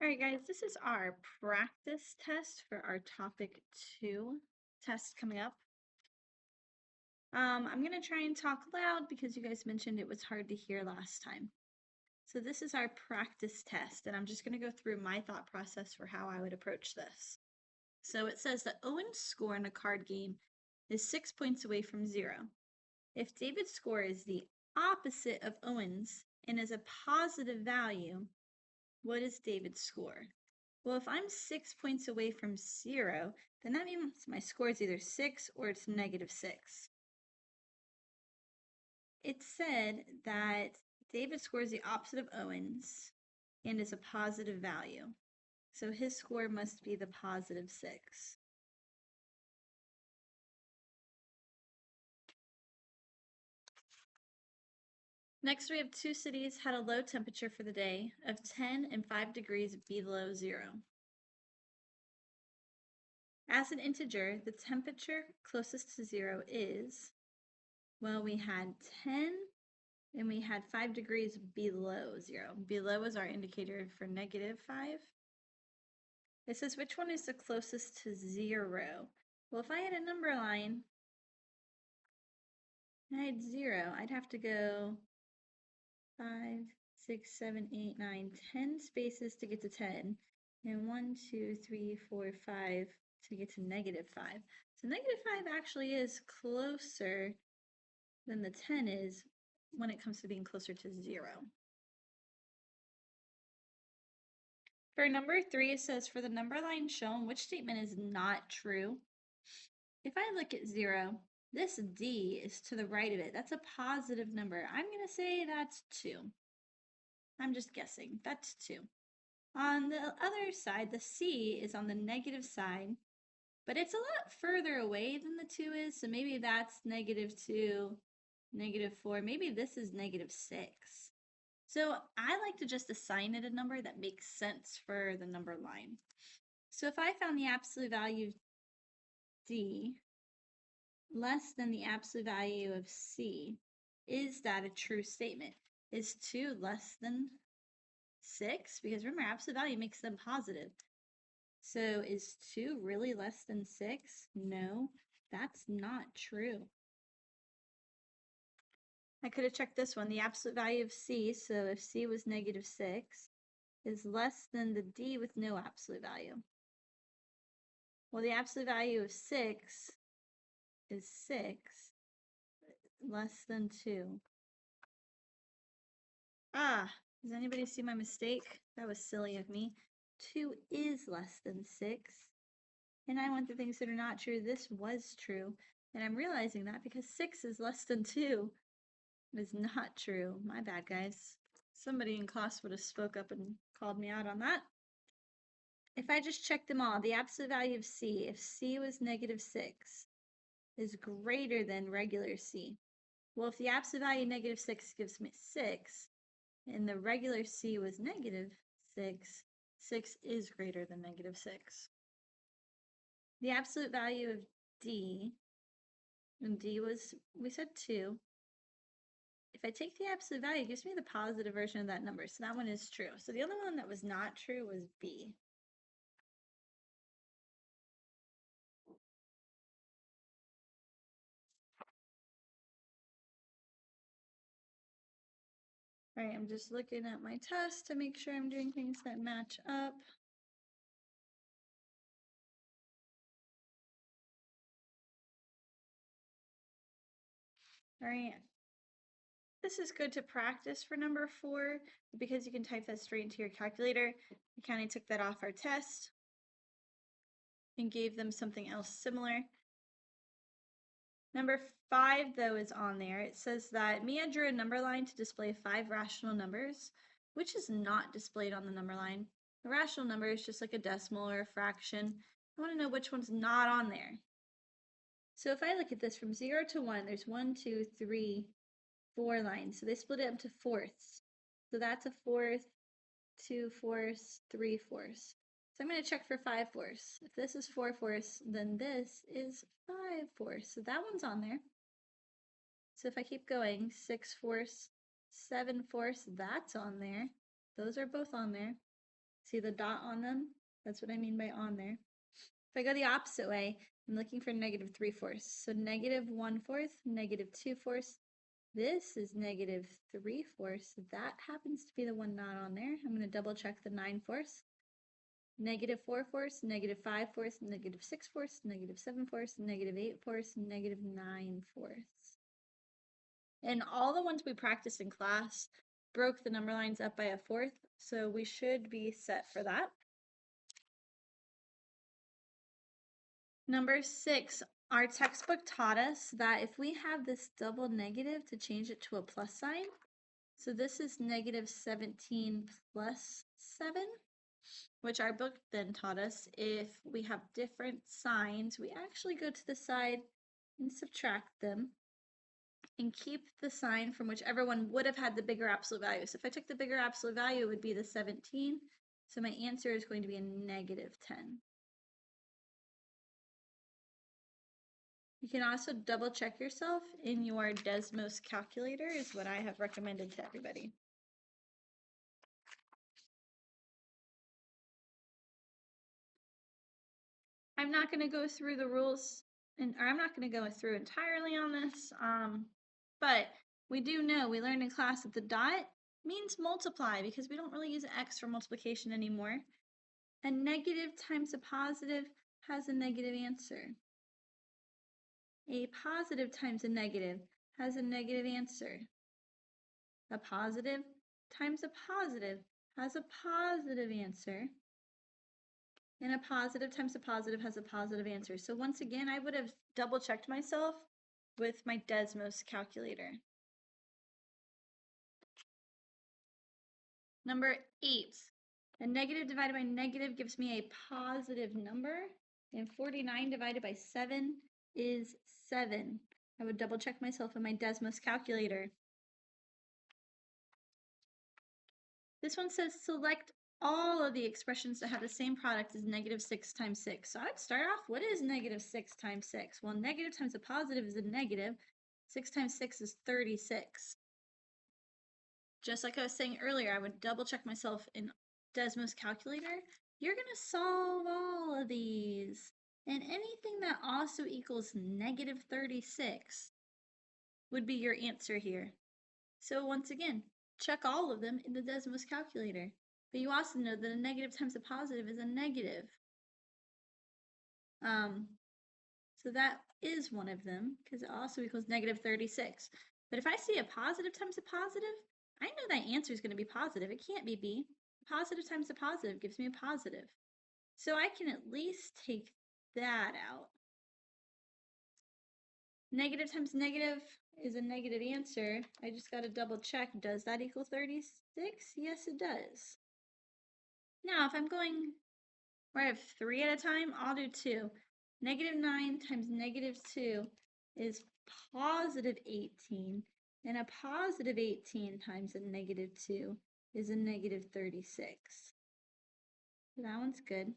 All right, guys, this is our practice test for our topic 2 test coming up. I'm going to try and talk loud because you guys mentioned it was hard to hear last time. So this is our practice test, and I'm just going to go through my thought process for how I would approach this. So it says that Owen's score in a card game is 6 points away from 0. If David's score is the opposite of Owen's and is a positive value, what is David's score? Well, if I'm 6 points away from 0, then that means my score is either 6 or it's -6. It said that David scores the opposite of Owen's and is a positive value. So his score must be the +6. Next, we have 2 cities had a low temperature for the day of 10 and 5 degrees below 0. As an integer, the temperature closest to 0 is, well, we had 10 and we had 5 degrees below 0. Below is our indicator for -5. It says which one is the closest to 0? Well, if I had a number line and I had 0, I'd have to go 5, 6, 7, 8, 9, 10 spaces to get to 10, and 1, 2, 3, 4, 5 to get to -5. So -5 actually is closer than the 10 is when it comes to being closer to 0. For number 3, it says for the number line shown, which statement is not true? If I look at 0, this D is to the right of it. That's a positive number. I'm going to say that's 2. I'm just guessing. That's 2. On the other side, the C is on the negative side, but it's a lot further away than the 2 is, so maybe that's -2, -4. Maybe this is -6. So I like to just assign it a number that makes sense for the number line. So if I found the absolute value of D less than the absolute value of C, is that a true statement? Is 2 less than 6? Because remember, absolute value makes them positive. So is 2 really less than 6? No, that's not true. I could have checked this one. The absolute value of C, so if C was -6, is less than the D with no absolute value. Well, the absolute value of 6 is 6, less than 2. Ah, does anybody see my mistake? That was silly of me. 2 is less than 6. And I went through things that are not true. This was true. And I'm realizing that because 6 is less than 2 is not true. My bad, guys. Somebody in class would have spoke up and called me out on that. If I just check them all, the absolute value of C, if C was -6, is greater than regular C. Well, if the absolute value of -6 gives me 6, and the regular C was -6, 6 is greater than -6. The absolute value of D, and D was, we said 2. If I take the absolute value, it gives me the positive version of that number. So that one is true. So the only one that was not true was B. All right, I'm just looking at my test to make sure I'm doing things that match up. All right. This is good to practice for number 4 because you can type that straight into your calculator. We kind of took that off our test and gave them something else similar. Number 5, though, is on there. It says that Mia drew a number line to display 5 rational numbers, which is not displayed on the number line. A rational number is just like a decimal or a fraction. I want to know which one's not on there. So if I look at this from 0 to 1, there's 1, 2, 3, 4 lines. So they split it up to fourths. So that's a fourth, 2 fourths, 3 fourths. So I'm going to check for 5 fourths. If this is 4 fourths, then this is 5 fourths. So that one's on there. So if I keep going, 6 fourths, 7 fourths, that's on there. Those are both on there. See the dot on them? That's what I mean by on there. If I go the opposite way, I'm looking for negative 3/4. So negative 1/4, negative 2/4. This is negative 3/4. So that happens to be the one not on there. I'm going to double check the 9/4. Negative 4/4, negative 5/4, negative 6/4, negative 7/4, negative 8/4, negative 9/4. And all the ones we practiced in class broke the number lines up by a fourth, so we should be set for that. Number 6, our textbook taught us that if we have this double negative to change it to a plus sign, so this is negative 17 plus 7, which our book then taught us if we have different signs, we actually go to the side and subtract them and keep the sign from whichever one would have had the bigger absolute value. So if I took the bigger absolute value, it would be the 17. So my answer is going to be a negative 10. You can also double check yourself in your Desmos calculator is what I have recommended to everybody. I'm not going to go through the rules, or I'm not going to go through entirely on this, but we do know, we learned in class that the dot means multiply because we don't really use x for multiplication anymore. A negative times a positive has a negative answer. A positive times a negative has a negative answer. A positive times a positive has a positive answer. And a positive times a positive has a positive answer. So once again, I would have double checked myself with my Desmos calculator. Number 8, a negative divided by negative gives me a positive number, and 49 divided by 7 is 7. I would double check myself in my Desmos calculator. This one says select all of the expressions that have the same product as negative 6 times 6. So I'd start off, what is negative 6 times 6? Well, negative times a positive is a negative. 6 times 6 is 36. Just like I was saying earlier, I would double check myself in Desmos calculator. You're going to solve all of these. And anything that also equals negative 36 would be your answer here. So once again, check all of them in the Desmos calculator. But you also know that a negative times a positive is a negative. So that is one of them because it also equals negative 36. But if I see a positive times a positive, I know that answer is going to be positive. It can't be B. Positive times a positive gives me a positive. So I can at least take that out. Negative times negative is a negative answer. I just got to double check. Does that equal 36? Yes, it does. Now, if I'm going where I have 3 at a time, I'll do 2. Negative 9 times negative 2 is positive 18. And a positive 18 times a negative 2 is a negative 36. That one's good.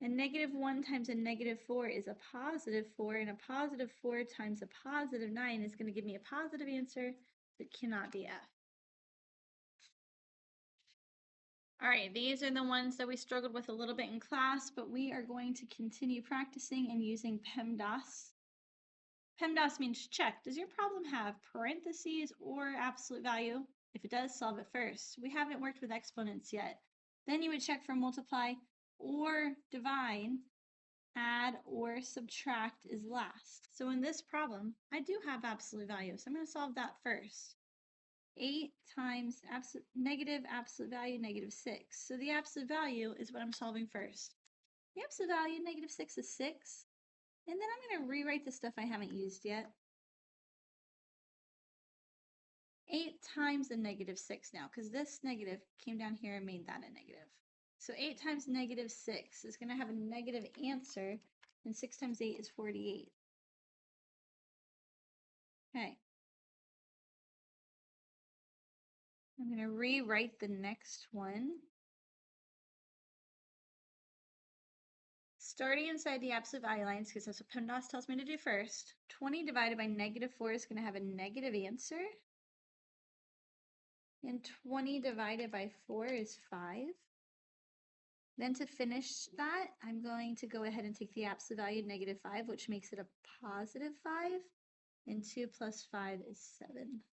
And negative 1 times a negative 4 is a positive 4, and a positive 4 times a positive 9 is going to give me a positive answer that cannot be F. All right, these are the ones that we struggled with a little bit in class, but we are going to continue practicing and using PEMDAS. PEMDAS means check. Does your problem have parentheses or absolute value? If it does, solve it first. We haven't worked with exponents yet. Then you would check for multiply or divide. Add or subtract is last. So in this problem, I do have absolute value. So I'm going to solve that first. 8 times negative absolute value, negative 6. So the absolute value is what I'm solving first. The absolute value, negative 6 is 6. And then I'm going to rewrite the stuff I haven't used yet. 8 times the negative 6 now, because this negative came down here and made that a negative. So 8 times negative 6 is going to have a negative answer, and 6 times 8 is 48. Okay. I'm going to rewrite the next one. Starting inside the absolute value lines, because that's what PEMDAS tells me to do first. 20 divided by negative 4 is going to have a negative answer. And 20 divided by 4 is 5. Then to finish that, I'm going to go ahead and take the absolute value, -5, which makes it a +5. And 2 plus 5 is 7.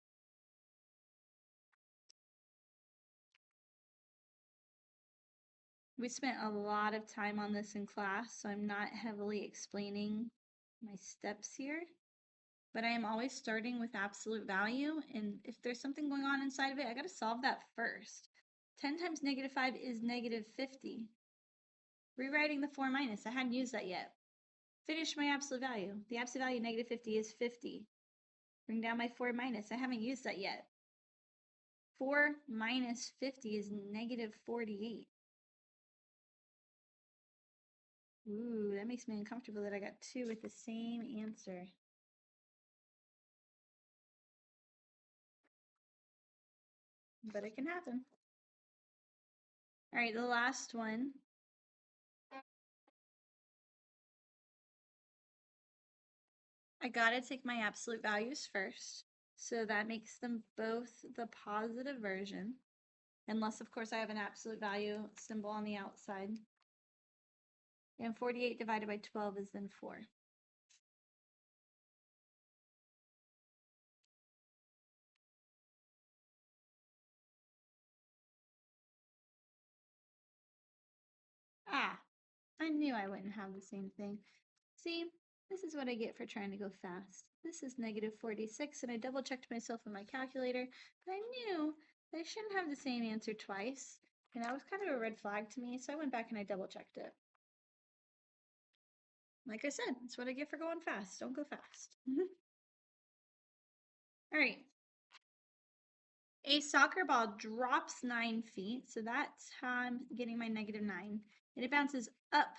We spent a lot of time on this in class, so I'm not heavily explaining my steps here. But I am always starting with absolute value, and if there's something going on inside of it, I got to solve that first. 10 times -5 is -50. Rewriting the 4 minus, I hadn't used that yet. Finish my absolute value. The absolute value -50 is 50. Bring down my 4 minus, I haven't used that yet. 4 minus 50 is -48. Ooh, that makes me uncomfortable that I got 2 with the same answer. But it can happen. All right, the last one. I gotta take my absolute values first. So that makes them both the positive version. Unless, of course, I have an absolute value symbol on the outside. And 48 divided by 12 is then 4. Ah, I knew I wouldn't have the same thing. See, this is what I get for trying to go fast. This is -46, and I double checked myself in my calculator, but I knew that I shouldn't have the same answer twice. And that was kind of a red flag to me, so I went back and I double checked it. Like I said, that's what I get for going fast. Don't go fast. All right. A soccer ball drops 9 feet, so that's how I'm getting my -9. And it bounces up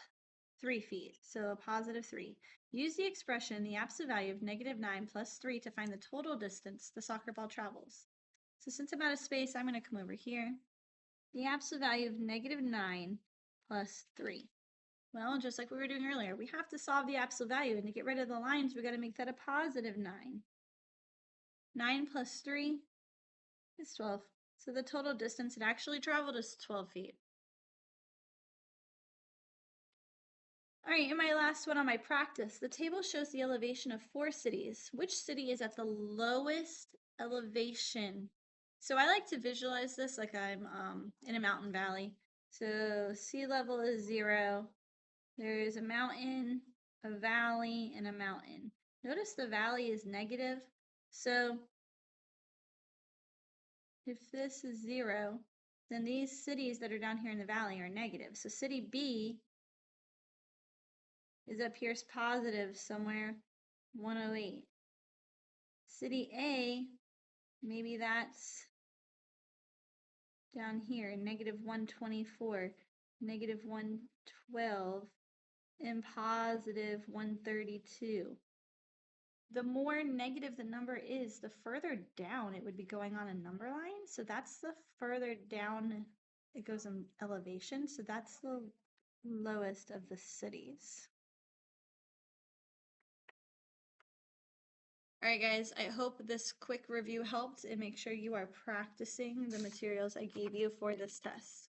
3 feet, so a +3. Use the expression, the absolute value of -9 plus 3 to find the total distance the soccer ball travels. So since I'm out of space, I'm going to come over here. The absolute value of -9 plus 3. Well, just like we were doing earlier, we have to solve the absolute value, and to get rid of the lines, we got to make that a +9. 9 plus 3 is 12. So the total distance it actually traveled is 12 feet. All right, and my last one on my practice. The table shows the elevation of 4 cities. Which city is at the lowest elevation? So I like to visualize this like I'm in a mountain valley. So sea level is 0. There is a mountain, a valley, and a mountain. Notice the valley is negative. So if this is 0, then these cities that are down here in the valley are negative. So city B is up here is positive somewhere 108. City A, maybe that's down here, -124, -112, and +132. The more negative the number is, the further down it would be going on a number line. So that's the further down it goes in elevation. So that's the lowest of the cities. All right, guys, I hope this quick review helped, and make sure you are practicing the materials I gave you for this test.